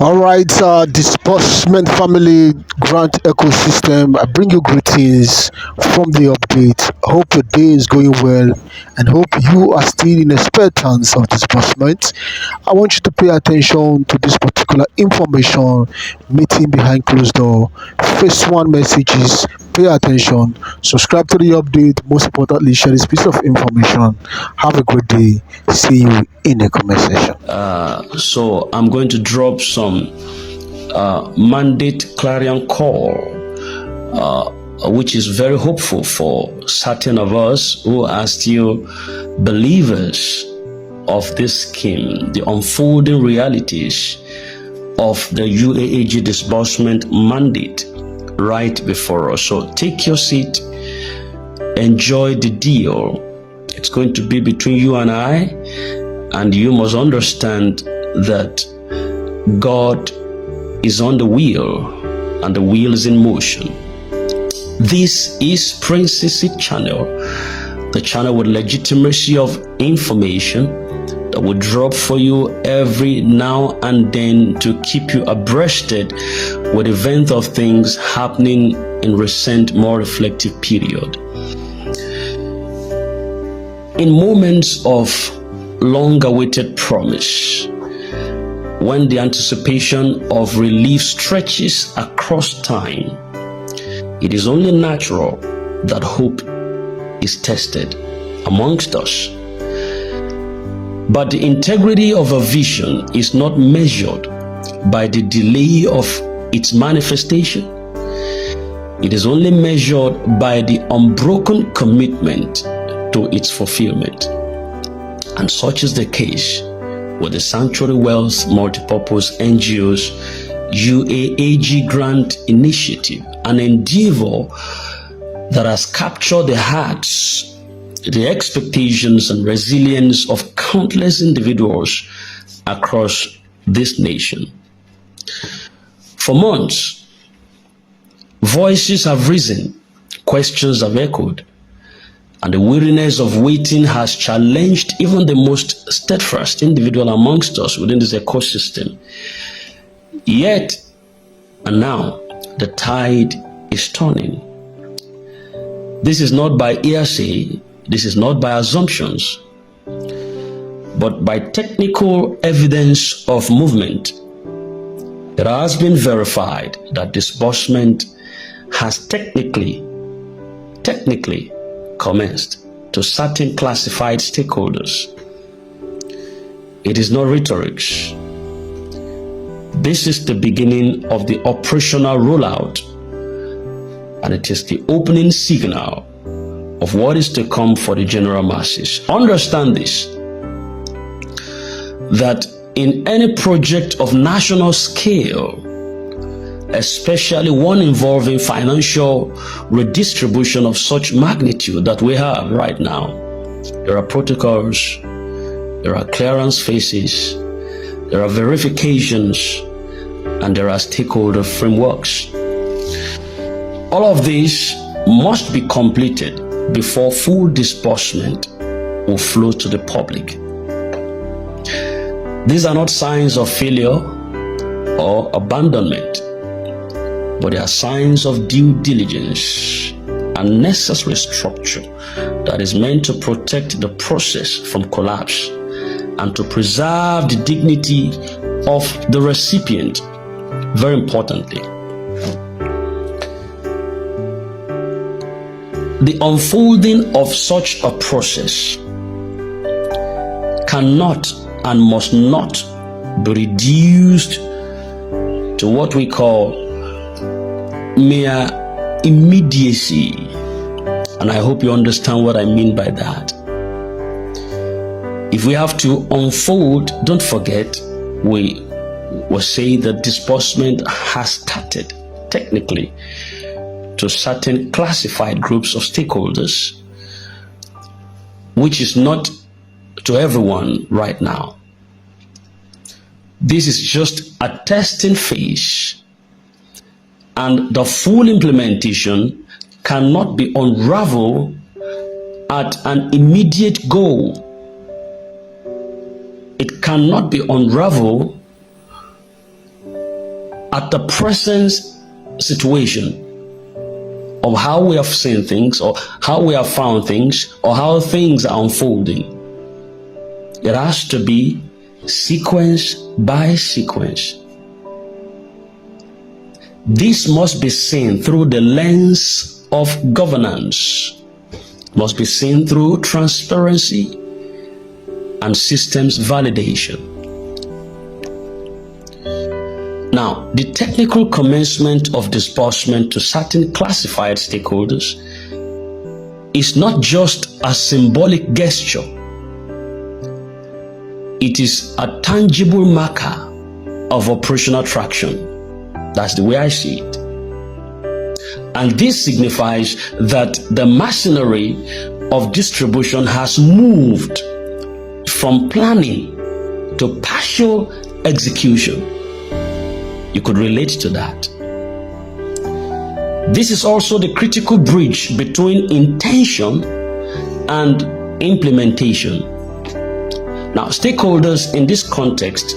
All right, Disbursement family grant ecosystem. I bring you greetings from the update. Hope your day is going well and hope you are still in expectance of disbursement. I want you to pay attention to this particular information meeting behind closed door. Phase one messages. Pay attention, subscribe to the update. Most importantly, share this piece of information. Have a great day. See you in the comment section. So I'm going to drop some mandate clarion call, which is very hopeful for certain of us who are still believers of this scheme, the unfolding realities of the UAAG disbursement mandate right before us. So take your seat, enjoy the deal. It's going to be between you and I, and you must understand that God is on the wheel and the wheel is in motion. This is Princessy Channel, the channel with legitimacy of information that will drop for you every now and then to keep you abreasted with events of things happening in recent, more reflective period. In moments of long-awaited promise, when the anticipation of relief stretches across time, it is only natural that hope is tested amongst us. But the integrity of a vision is not measured by the delay of its manifestation. It is only measured by the unbroken commitment to its fulfillment. And such is the case with the Sanctuary Wealth Multipurpose NGO's UAAG Grant Initiative, an endeavor that has captured the hearts, the expectations and resilience of countless individuals across this nation. For months, voices have risen, questions have echoed, and the weariness of waiting has challenged even the most steadfast individual amongst us within this ecosystem. Yet, and now, the tide is turning. This is not by hearsay, this is not by assumptions, but by technical evidence of movement. It has been verified that disbursement has technically commenced to certain classified stakeholders. It is not rhetoric. This is the beginning of the operational rollout, and it is the opening signal of what is to come for the general masses. Understand this, that in any project of national scale, especially one involving financial redistribution of such magnitude that we have right now, there are protocols, there are clearance phases, there are verifications, and there are stakeholder frameworks. All of these must be completed before full disbursement will flow to the public. These are not signs of failure or abandonment, but they are signs of due diligence and necessary structure that is meant to protect the process from collapse and to preserve the dignity of the recipient. Very importantly, the unfolding of such a process cannot and must not be reduced to what we call mere immediacy. And I hope you understand what I mean by that. If we have to unfold, don't forget, we will say that disbursement has started technically to certain classified groups of stakeholders, which is not to everyone right now. This is just a testing phase, and the full implementation cannot be unraveled at an immediate goal. It cannot be unraveled at the present situation of how we have seen things, or how we have found things, or how things are unfolding. It has to be sequence by sequence. This must be seen through the lens of governance, must be seen through transparency and systems validation. Now, the technical commencement of disbursement to certain classified stakeholders is not just a symbolic gesture. It is a tangible marker of operational traction. That's the way I see it. And this signifies that the machinery of distribution has moved from planning to partial execution. You could relate to that. This is also the critical bridge between intention and implementation. Now, stakeholders in this context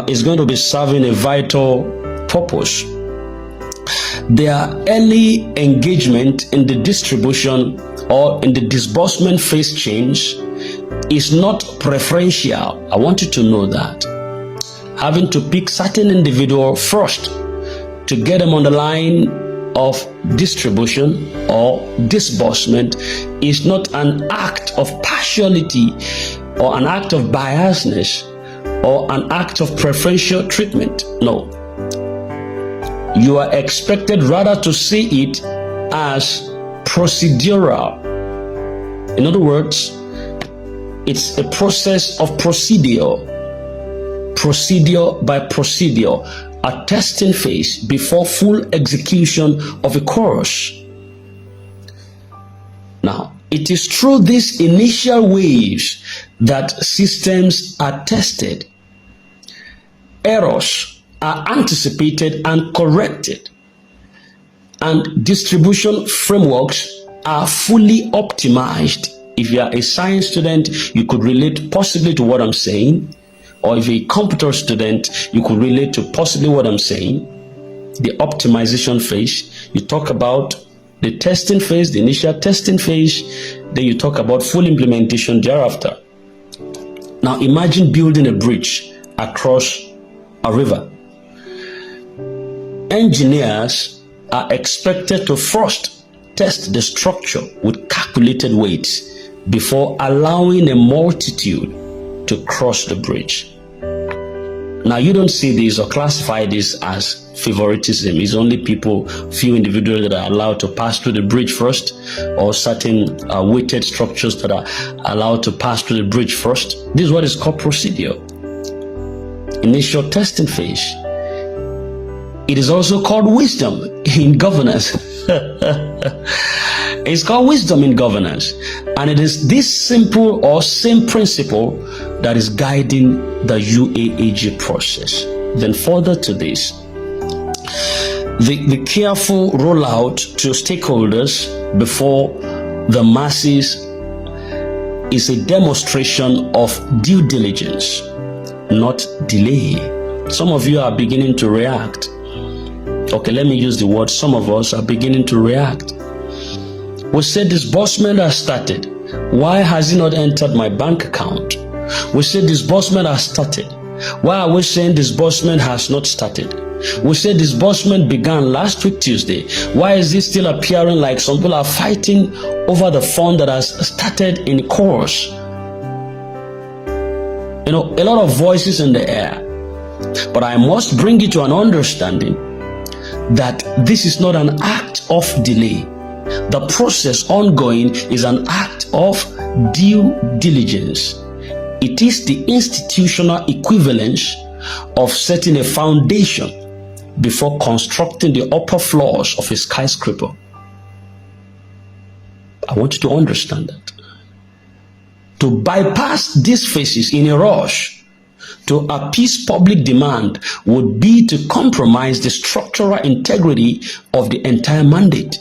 is going to be serving a vital purpose. Their early engagement in the distribution or in the disbursement phase change is not preferential. I want you to know that. Having to pick certain individual first to get them on the line of distribution or disbursement is not an act of partiality or an act of biasness or an act of preferential treatment. No. You are expected rather to see it as procedural. In other words, it's a process of procedure by procedure, a testing phase before full execution of a course. Now, it is through these initial waves that systems are tested, errors are anticipated and corrected, and distribution frameworks are fully optimized. If you are a science student, you could relate possibly to what I'm saying. Or if you're a computer student, you could relate to possibly what I'm saying. The optimization phase, you talk about the testing phase, the initial testing phase, then you talk about full implementation thereafter. Now imagine building a bridge across a river. Engineers are expected to first test the structure with calculated weights before allowing a multitude to cross the bridge. Now, you don't see this or classify this as favoritism. It's only few individuals that are allowed to pass through the bridge first, or certain weighted structures that are allowed to pass through the bridge first. This is what is called procedure. Initial testing phase. It is also called wisdom in governance. It's called wisdom in governance. And it is this simple or same principle that is guiding the UAAG process. Then further to this, the careful rollout to stakeholders before the masses is a demonstration of due diligence, not delay. Some of you are beginning to react. Okay, let me use the word some of us are beginning to react. We said disbursement has started. Why has it not entered my bank account? We said disbursement has started. Why are we saying disbursement has not started? We said disbursement began last week Tuesday. Why is it still appearing like some people are fighting over the fund that has started in course? You know, a lot of voices in the air. But I must bring you to an understanding that this is not an act of delay. The process ongoing is an act of due diligence. It is the institutional equivalence of setting a foundation before constructing the upper floors of a skyscraper. I want you to understand that. To bypass these phases in a rush to appease public demand would be to compromise the structural integrity of the entire mandate.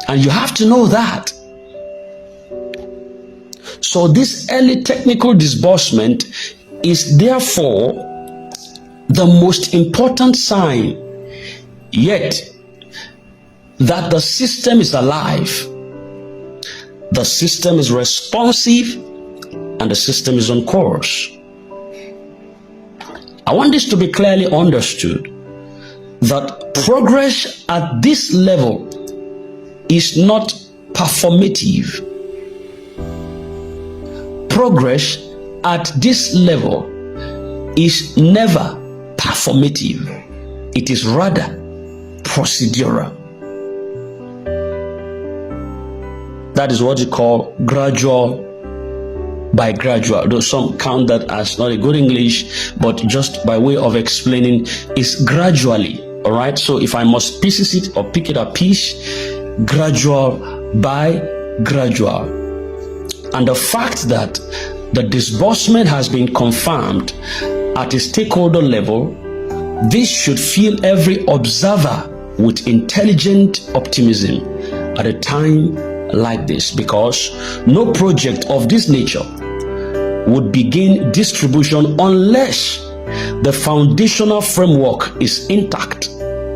And you have to know that. So this early technical disbursement is therefore the most important sign yet that the system is alive, the system is responsive, and the system is on course. I want this to be clearly understood that progress at this level is not performative. Progress at this level is never performative. It is rather procedural. That is what you call gradual by gradual. Though some count that as not a good English, but just by way of explaining, is gradually. All right. So if I must pieces it or pick it a piece, gradual by gradual. And the fact that the disbursement has been confirmed at a stakeholder level, this should fill every observer with intelligent optimism at a time like this, because no project of this nature would begin distribution unless the foundational framework is intact,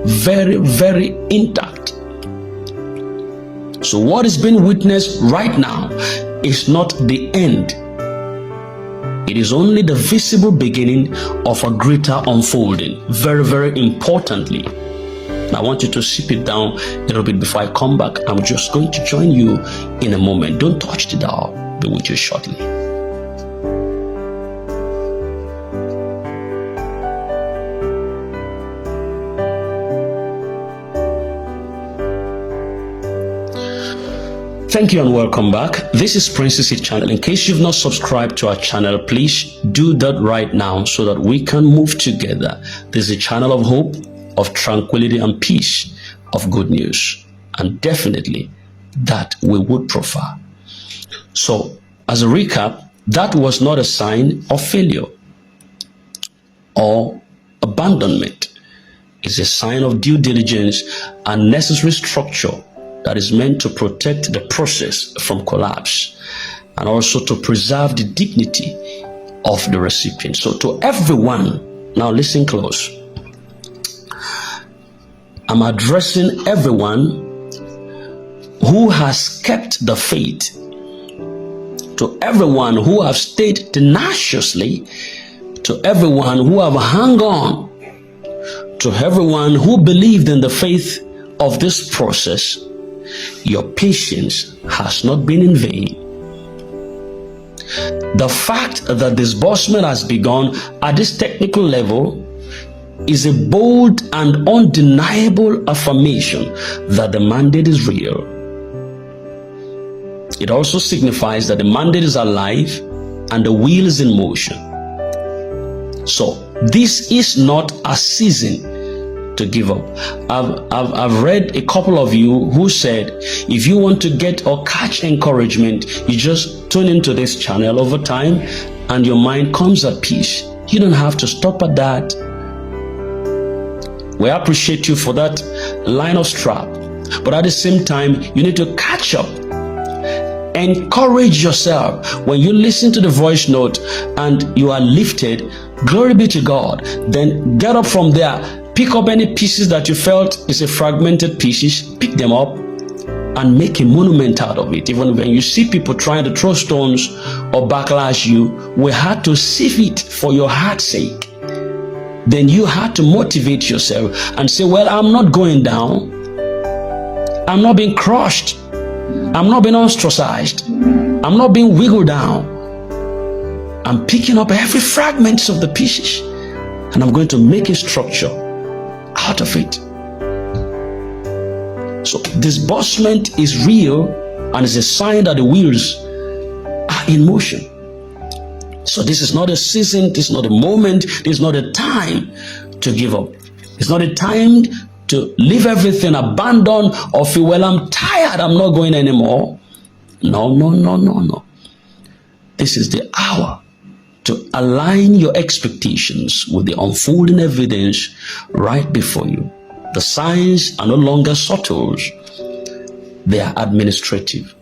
very, very intact. So what is being witnessed right now is not the end. It is only the visible beginning of a greater unfolding. Very, very importantly. I want you to sip it down a little bit before I come back. I'm just going to join you in a moment. Don't touch the dial. I'll be with you shortly. Thank you and welcome back. This is Princess It Channel. In case you've not subscribed to our channel, please do that right now so that we can move together. This is a channel of hope, of tranquility and peace, of good news, and definitely that we would prefer. So, as a recap, that was not a sign of failure or abandonment. It's a sign of due diligence and necessary structure that is meant to protect the process from collapse and also to preserve the dignity of the recipient. So to everyone, now listen close. I'm addressing everyone who has kept the faith, to everyone who have stayed tenaciously, to everyone who have hung on, to everyone who believed in the faith of this process. Your patience has not been in vain. The fact that disbursement has begun at this technical level is a bold and undeniable affirmation that the mandate is real. It also signifies that the mandate is alive and the wheel is in motion. So this is not a season to give up. I've read a couple of you who said if you want to get or catch encouragement, you just tune into this channel over time and your mind comes at peace. You don't have to stop at that. We appreciate you for that line of strap, but at the same time you need to catch up. Encourage yourself. When you listen to the voice note and you are lifted, glory be to God, then get up from there. Pick up any pieces that you felt is a fragmented pieces, pick them up and make a monument out of it. Even when you see people trying to throw stones or backlash you, we had to sieve it for your heart's sake. Then you had to motivate yourself and say, well, I'm not going down. I'm not being crushed. I'm not being ostracized. I'm not being wiggled down. I'm picking up every fragment of the pieces and I'm going to make a structure out of it. So disbursement is real and is a sign that the wheels are in motion. So this is not a season, this is not a moment, this is not a time to give up. It's not a time to leave everything, abandon or feel, well, I'm tired, I'm not going anymore. No. This is the hour to align your expectations with the unfolding evidence right before you. The signs are no longer subtle, they are administrative.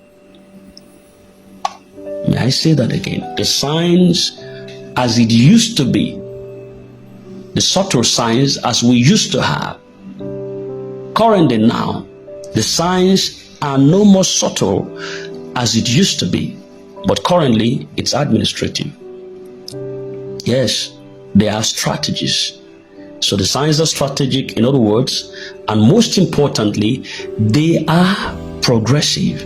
May I say that again? The signs, as it used to be, the subtle signs as we used to have. Currently now, the signs are no more subtle as it used to be, but currently it's administrative. Yes, there are strategies. So the signs are strategic, in other words, and most importantly, they are progressive.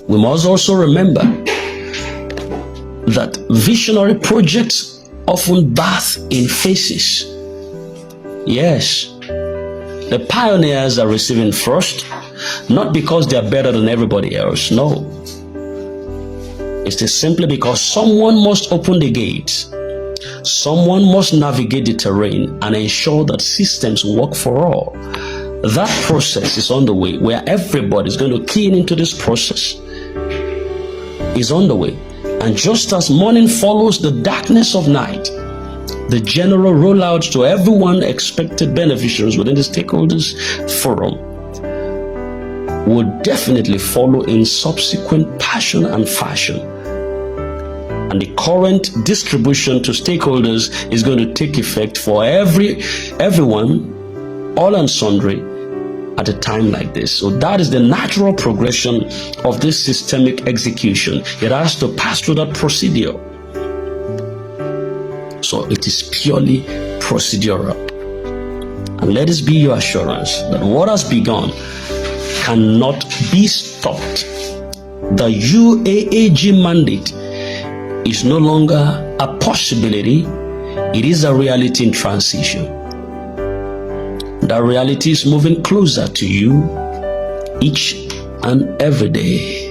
We must also remember that visionary projects often birth in phases. Yes, the pioneers are receiving first, not because they are better than everybody else. No. It's just simply because someone must open the gates. Someone must navigate the terrain and ensure that systems work for all. That process is on the way, where everybody is going to key into this process. Is on the way. And just as morning follows the darkness of night, the general rollout to everyone expected beneficiaries within the stakeholders forum will definitely follow in subsequent passion and fashion. And the current distribution to stakeholders is going to take effect for everyone, all and sundry, at a time like this. So that is the natural progression of this systemic execution. It has to pass through that procedure. So it is purely procedural. And let this be your assurance that what has begun cannot be stopped. The UAAG mandate is no longer a possibility, it is a reality in transition. That reality is moving closer to you each and every day.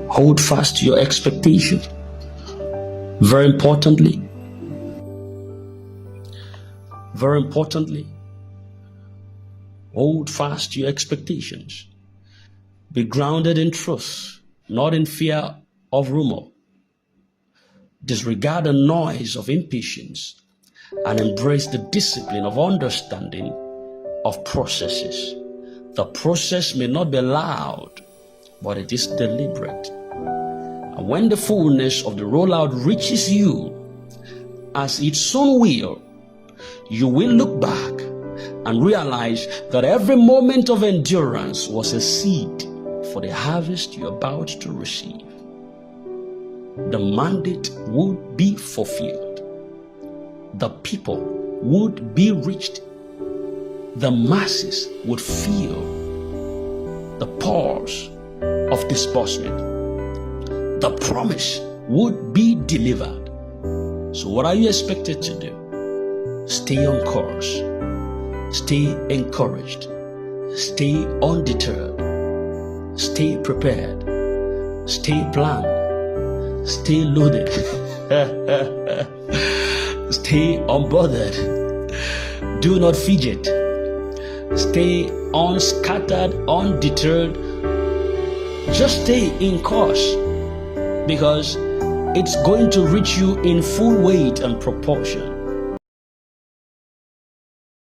Hold fast to your expectation. Very importantly, hold fast to your expectations. Be grounded in truth, not in fear of rumor. Disregard the noise of impatience and embrace the discipline of understanding of processes. The process may not be loud, but it is deliberate. And when the fullness of the rollout reaches you, as it soon will, you will look back and realize that every moment of endurance was a seed for the harvest you're about to receive. The mandate would be fulfilled. The people would be reached. The masses would feel the pulse of disbursement. The promise would be delivered. So what are you expected to do? Stay on course. Stay encouraged. Stay undeterred. Stay prepared. Stay planned. Stay loaded. Stay unbothered. Do not fidget. Stay unscattered, undeterred. Just stay in course, because it's going to reach you in full weight and proportion.